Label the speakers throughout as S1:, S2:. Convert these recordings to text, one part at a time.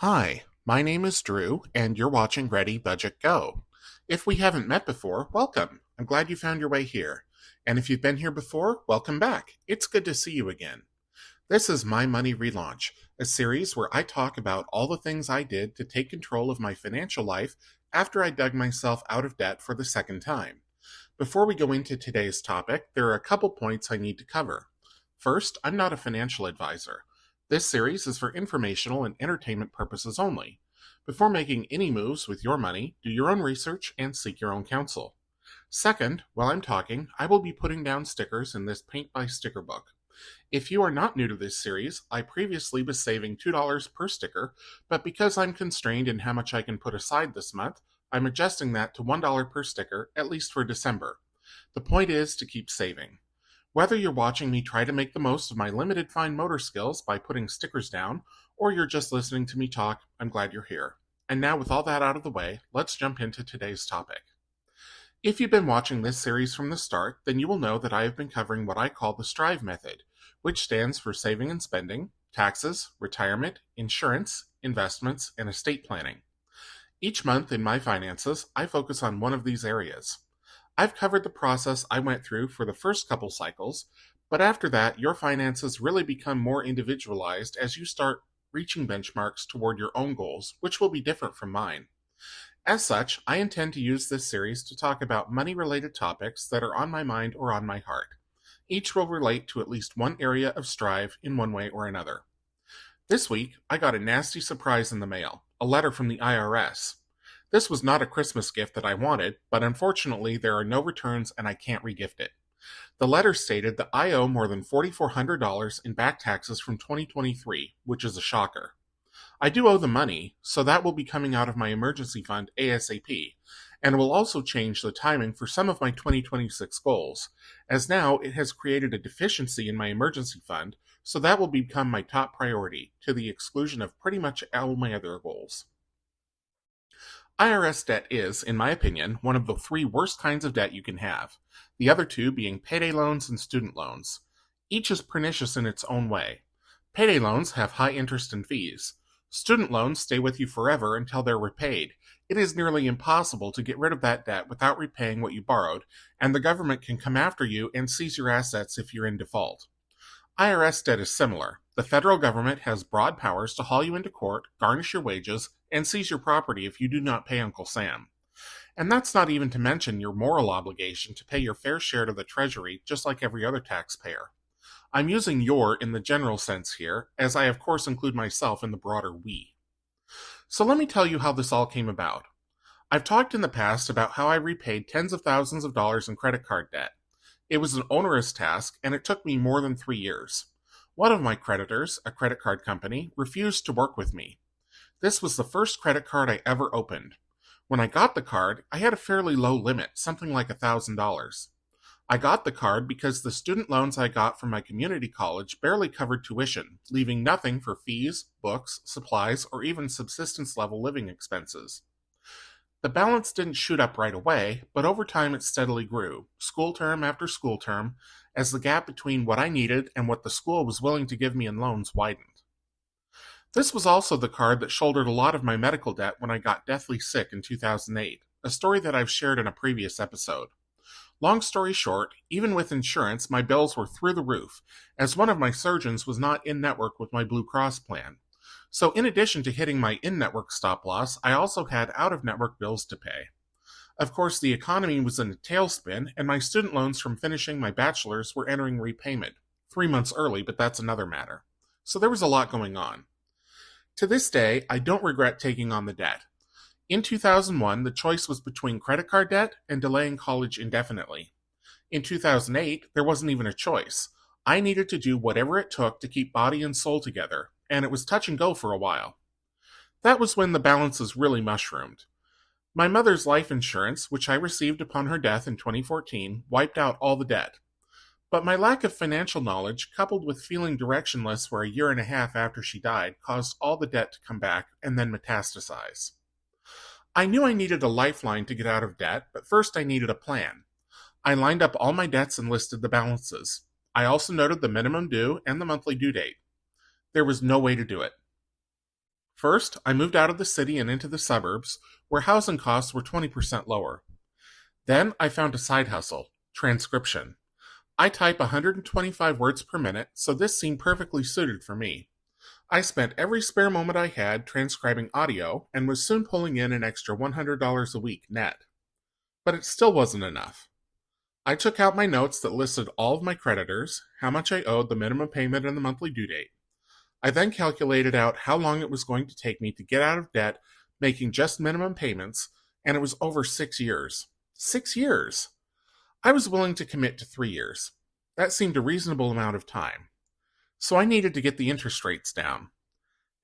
S1: Hi, my name is Drew, and you're watching ReadyBudgetGo. If we haven't met before, welcome. I'm glad you found your way here. And if you've been here before, welcome back. It's good to see you again. This is My Money Relaunch, a series where I talk about all the things I did to take control of my financial life after I dug myself out of debt for the second time. Before we go into today's topic, there are a couple points I need to cover. First, I'm not a financial advisor. This series is for informational and entertainment purposes only. Before making any moves with your money, do your own research and seek your own counsel. Second, while I'm talking, I will be putting down stickers in this paint by sticker book. If you are not new to this series, I previously was saving $2 per sticker, but because I'm constrained in how much I can put aside this month, I'm adjusting that to $1 per sticker, at least for December. The point is to keep saving. Whether you're watching me try to make the most of my limited fine motor skills by putting stickers down, or you're just listening to me talk, I'm glad you're here. And now with all that out of the way, let's jump into today's topic. If you've been watching this series from the start, then you will know that I have been covering what I call the STRIVE method, which stands for saving and spending, taxes, retirement, insurance, investments, and estate planning. Each month in my finances, I focus on one of these areas. I've covered the process I went through for the first couple cycles, but after that, your finances really become more individualized as you start reaching benchmarks toward your own goals, which will be different from mine. As such, I intend to use this series to talk about money-related topics that are on my mind or on my heart. Each will relate to at least one area of STRIVE in one way or another. This week, I got a nasty surprise in the mail, a letter from the IRS. This was not a Christmas gift that I wanted, but unfortunately there are no returns and I can't regift it. The letter stated that I owe more than $4,400 in back taxes from 2023, which is a shocker. I do owe the money, so that will be coming out of my emergency fund ASAP, and it will also change the timing for some of my 2026 goals, as now it has created a deficiency in my emergency fund, so that will become my top priority, to the exclusion of pretty much all my other goals. IRS debt is, in my opinion, one of the three worst kinds of debt you can have, the other two being payday loans and student loans. Each is pernicious in its own way. Payday loans have high interest and fees. Student loans stay with you forever until they're repaid. It is nearly impossible to get rid of that debt without repaying what you borrowed, and the government can come after you and seize your assets if you're in default. IRS debt is similar. The federal government has broad powers to haul you into court, garnish your wages, and seize your property if you do not pay Uncle Sam. And that's not even to mention your moral obligation to pay your fair share to the Treasury, just like every other taxpayer. I'm using your in the general sense here, as I of course include myself in the broader we. So let me tell you how this all came about. I've talked in the past about how I repaid tens of thousands of dollars in credit card debt. It was an onerous task, and it took me more than 3 years. One of my creditors, a credit card company, refused to work with me. This was the first credit card I ever opened. When I got the card, I had a fairly low limit, something like $1,000. I got the card because the student loans I got from my community college barely covered tuition, leaving nothing for fees, books, supplies, or even subsistence-level living expenses. The balance didn't shoot up right away, but over time it steadily grew, school term after school term, as the gap between what I needed and what the school was willing to give me in loans widened. This was also the card that shouldered a lot of my medical debt when I got deathly sick in 2008, a story that I've shared in a previous episode. Long story short, even with insurance, my bills were through the roof, as one of my surgeons was not in-network with my Blue Cross plan. So in addition to hitting my in-network stop-loss, I also had out-of-network bills to pay. Of course, the economy was in a tailspin, and my student loans from finishing my bachelor's were entering repayment. 3 months early, but that's another matter. So there was a lot going on. To this day, I don't regret taking on the debt. In 2001, the choice was between credit card debt and delaying college indefinitely. In 2008, there wasn't even a choice. I needed to do whatever it took to keep body and soul together, and it was touch and go for a while. That was when the balances really mushroomed. My mother's life insurance, which I received upon her death in 2014, wiped out all the debt. But my lack of financial knowledge, coupled with feeling directionless for a year and a half after she died, caused all the debt to come back and then metastasize. I knew I needed a lifeline to get out of debt, but first I needed a plan. I lined up all my debts and listed the balances. I also noted the minimum due and the monthly due date. There was no way to do it. First, I moved out of the city and into the suburbs, where housing costs were 20% lower. Then I found a side hustle, transcription. I type 125 words per minute, so this seemed perfectly suited for me. I spent every spare moment I had transcribing audio and was soon pulling in an extra $100 a week net. But it still wasn't enough. I took out my notes that listed all of my creditors, how much I owed, the minimum payment, and the monthly due date. I then calculated out how long it was going to take me to get out of debt, making just minimum payments, and it was over 6 years. 6 years! I was willing to commit to 3 years. That seemed a reasonable amount of time. So I needed to get the interest rates down.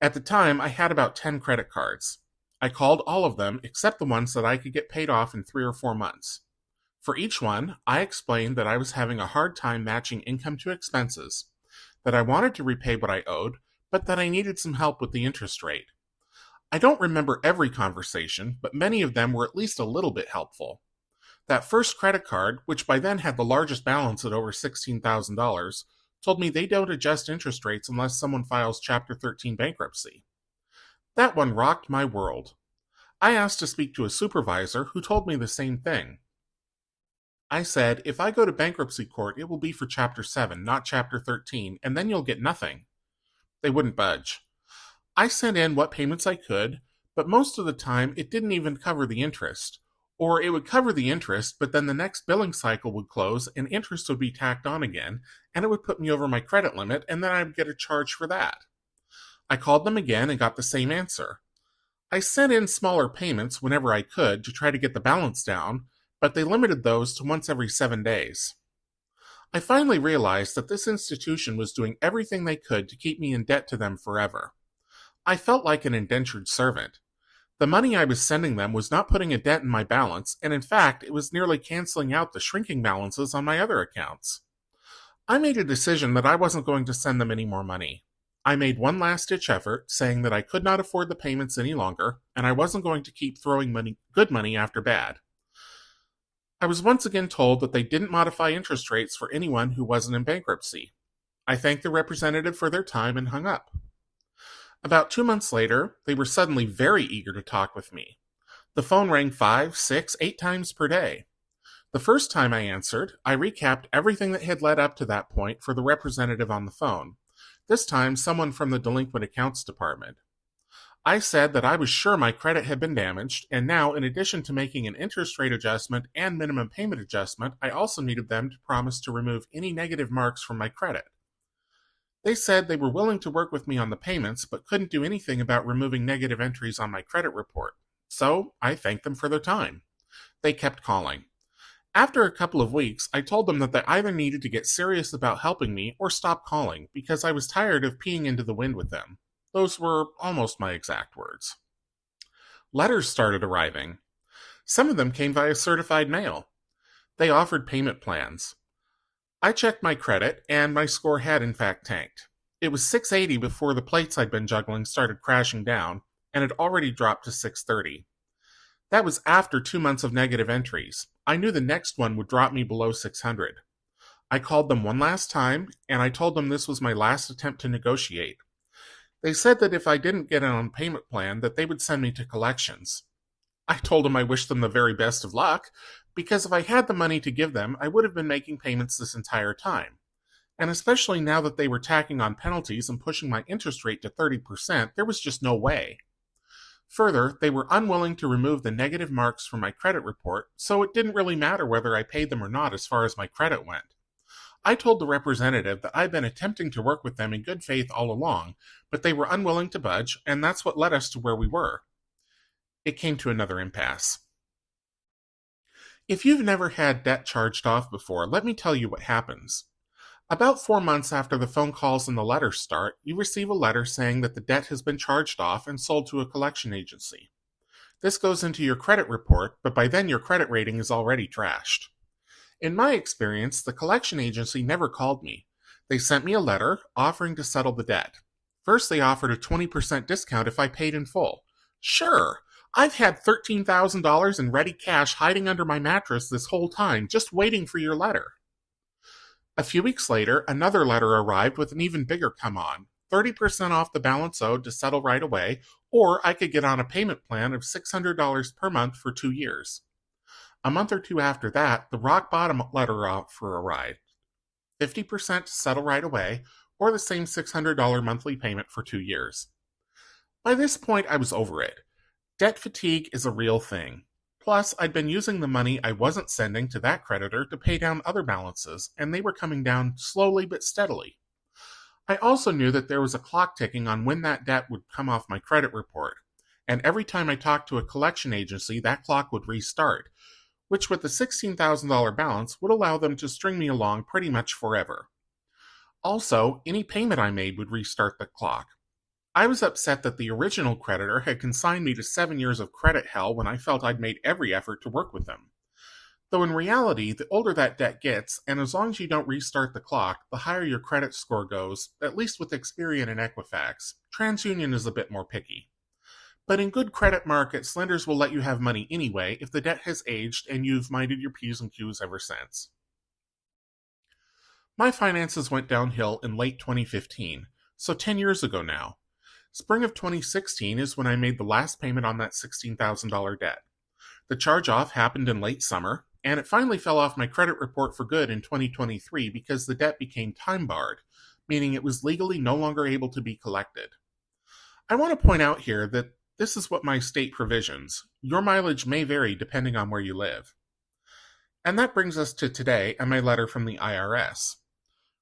S1: At the time, I had about 10 credit cards. I called all of them except the ones that I could get paid off in 3 or 4 months. For each one, I explained that I was having a hard time matching income to expenses, that I wanted to repay what I owed, but that I needed some help with the interest rate. I don't remember every conversation, but many of them were at least a little bit helpful. That first credit card, which by then had the largest balance at over $16,000, told me they don't adjust interest rates unless someone files Chapter 13 bankruptcy. That one rocked my world. I asked to speak to a supervisor who told me the same thing. I said, if I go to bankruptcy court, it will be for Chapter 7, not Chapter 13, and then you'll get nothing. They wouldn't budge. I sent in what payments I could, but most of the time it didn't even cover the interest. Or it would cover the interest, but then the next billing cycle would close and interest would be tacked on again, and it would put me over my credit limit, and then I would get a charge for that. I called them again and got the same answer. I sent in smaller payments whenever I could to try to get the balance down, but they limited those to once every 7 days. I finally realized that this institution was doing everything they could to keep me in debt to them forever. I felt like an indentured servant. The money I was sending them was not putting a dent in my balance, and in fact, it was nearly canceling out the shrinking balances on my other accounts. I made a decision that I wasn't going to send them any more money. I made one last-ditch effort, saying that I could not afford the payments any longer, and I wasn't going to keep throwing good money after bad. I was once again told that they didn't modify interest rates for anyone who wasn't in bankruptcy. I thanked the representative for their time and hung up. About 2 months later, they were suddenly very eager to talk with me. The phone rang 5, 6, 8 times per day. The first time I answered, I recapped everything that had led up to that point for the representative on the phone, this time someone from the delinquent accounts department. I said that I was sure my credit had been damaged, and now, in addition to making an interest rate adjustment and minimum payment adjustment, I also needed them to promise to remove any negative marks from my credit. They said they were willing to work with me on the payments, but couldn't do anything about removing negative entries on my credit report. So I thanked them for their time. They kept calling. After a couple of weeks, I told them that they either needed to get serious about helping me or stop calling, because I was tired of peeing into the wind with them. Those were almost my exact words. Letters started arriving. Some of them came via certified mail. They offered payment plans. I checked my credit, and my score had in fact tanked. It was 680 before the plates I'd been juggling started crashing down, and had already dropped to 630. That was after 2 months of negative entries. I knew the next one would drop me below 600. I called them one last time, and I told them this was my last attempt to negotiate. They said that if I didn't get on a payment plan, that they would send me to collections. I told them I wished them the very best of luck, because if I had the money to give them, I would have been making payments this entire time. And especially now that they were tacking on penalties and pushing my interest rate to 30%, there was just no way. Further, they were unwilling to remove the negative marks from my credit report, so it didn't really matter whether I paid them or not as far as my credit went. I told the representative that I'd been attempting to work with them in good faith all along, but they were unwilling to budge, and that's what led us to where we were. It came to another impasse. If you've never had debt charged off before, let me tell you what happens. About 4 months after the phone calls and the letters start, you receive a letter saying that the debt has been charged off and sold to a collection agency. This goes into your credit report, but by then your credit rating is already trashed. In my experience, the collection agency never called me. They sent me a letter offering to settle the debt. First, they offered a 20% discount if I paid in full. Sure! I've had $13,000 in ready cash hiding under my mattress this whole time, just waiting for your letter. A few weeks later, another letter arrived with an even bigger come-on, 30% off the balance owed to settle right away, or I could get on a payment plan of $600 per month for 2 years. A month or two after that, the rock bottom letter offer arrived. 50% to settle right away, or the same $600 monthly payment for 2 years. By this point, I was over it. Debt fatigue is a real thing. Plus, I'd been using the money I wasn't sending to that creditor to pay down other balances, and they were coming down slowly but steadily. I also knew that there was a clock ticking on when that debt would come off my credit report, and every time I talked to a collection agency, that clock would restart, which with the $16,000 balance would allow them to string me along pretty much forever. Also, any payment I made would restart the clock. I was upset that the original creditor had consigned me to 7 years of credit hell when I felt I'd made every effort to work with them. Though in reality, the older that debt gets, and as long as you don't restart the clock, the higher your credit score goes, at least with Experian and Equifax. TransUnion is a bit more picky. But in good credit markets, lenders will let you have money anyway if the debt has aged and you've minded your P's and Q's ever since. My finances went downhill in late 2015, so 10 years ago now. Spring of 2016 is when I made the last payment on that $16,000 debt. The charge-off happened in late summer, and it finally fell off my credit report for good in 2023 because the debt became time-barred, meaning it was legally no longer able to be collected. I want to point out here that this is what my state provisions. Your mileage may vary depending on where you live. And that brings us to today and my letter from the IRS.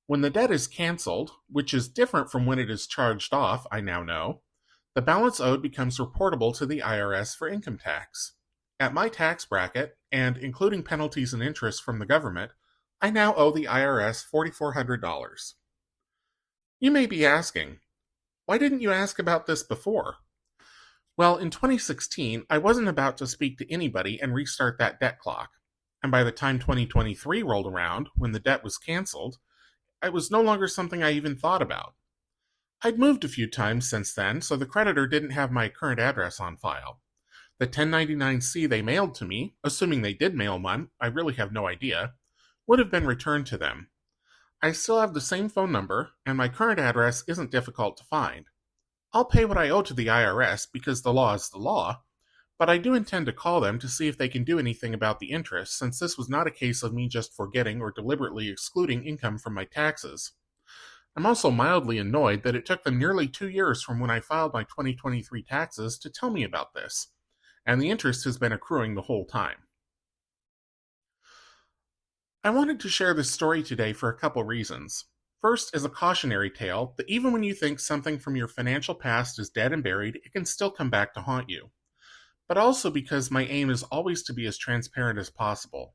S1: When the debt is canceled, which is different from when it is charged off, I now know, the balance owed becomes reportable to the IRS for income tax. At my tax bracket, and including penalties and interest from the government, I now owe the IRS $4,400. You may be asking, why didn't you ask about this before? Well, in 2016, I wasn't about to speak to anybody and restart that debt clock. And by the time 2023 rolled around, when the debt was canceled, it was no longer something I even thought about. I'd moved a few times since then, so the creditor didn't have my current address on file. The 1099-C they mailed to me, assuming they did mail one, I really have no idea, would have been returned to them. I still have the same phone number, and my current address isn't difficult to find. I'll pay what I owe to the IRS because the law is the law, but I do intend to call them to see if they can do anything about the interest, since this was not a case of me just forgetting or deliberately excluding income from my taxes. I'm also mildly annoyed that it took them nearly 2 years from when I filed my 2023 taxes to tell me about this, and the interest has been accruing the whole time. I wanted to share this story today for a couple reasons. First, as a cautionary tale that even when you think something from your financial past is dead and buried, it can still come back to haunt you. But also because my aim is always to be as transparent as possible.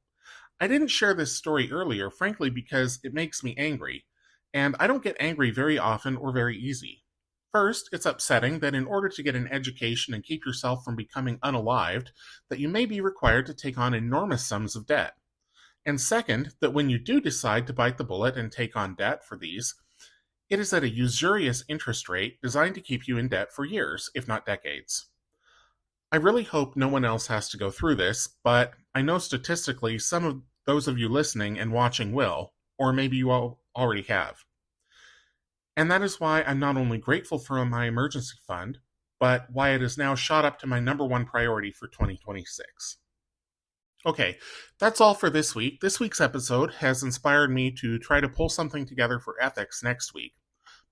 S1: I didn't share this story earlier, frankly, because it makes me angry, and I don't get angry very often or very easy. First, it's upsetting that in order to get an education and keep yourself from becoming unalived, that you may be required to take on enormous sums of debt. And second, that when you do decide to bite the bullet and take on debt for these, it is at a usurious interest rate designed to keep you in debt for years, if not decades. I really hope no one else has to go through this, but I know statistically some of those of you listening and watching will, or maybe you all already have. And that is why I'm not only grateful for my emergency fund, but why it is now shot up to my number one priority for 2026. Okay, that's all for this week. This week's episode has inspired me to try to pull something together for ethics next week.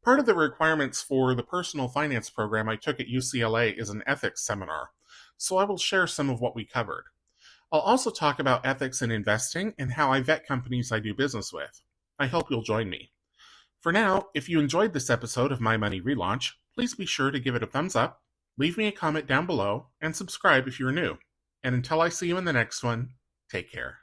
S1: Part of the requirements for the personal finance program I took at UCLA is an ethics seminar, so I will share some of what we covered. I'll also talk about ethics in investing and how I vet companies I do business with. I hope you'll join me. For now, if you enjoyed this episode of My Money Relaunch, please be sure to give it a thumbs up, leave me a comment down below, and subscribe if you're new. And until I see you in the next one, take care.